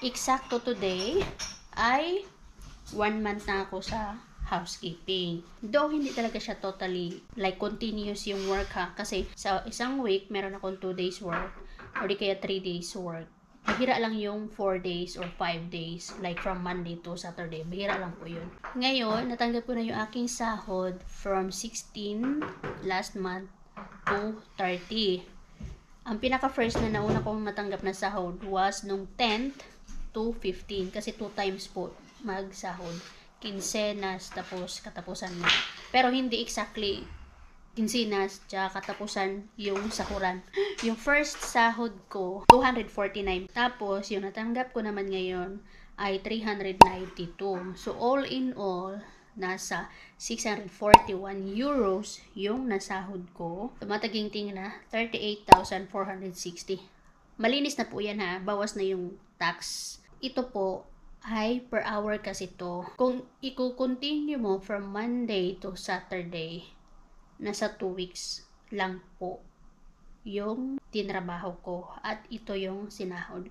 Eksakto today ay 1 month na ako sa housekeeping. Though hindi talaga siya totally like continuous yung work ha. Kasi sa isang week, meron akong 2 days work or di kaya 3 days work. Bahira lang yung 4 days or 5 days. Like from Monday to Saturday. Bahira lang po yun. Ngayon, natanggap ko na yung aking sahod from 16 last month to 30. Ang pinaka-first na nauna kong natanggap na sahod was nung 10th to 15. Kasi 2 times po magsahod. Quincenas, tapos katapusan na. Pero hindi exactly quincenas, tsaka katapusan yung sahuran. Yung first sahod ko, 249. Tapos, yung natanggap ko naman ngayon ay 392. So, all in all, nasa 641 euros yung nasahod ko. Tumataginting na 38,460. Malinis na po yan ha. Bawas na yung tax. Ito po ay per hour kasi to. Kung i-continue mo from Monday to Saturday, nasa 2 weeks lang po yung tinrabaho ko at ito yung sinahod.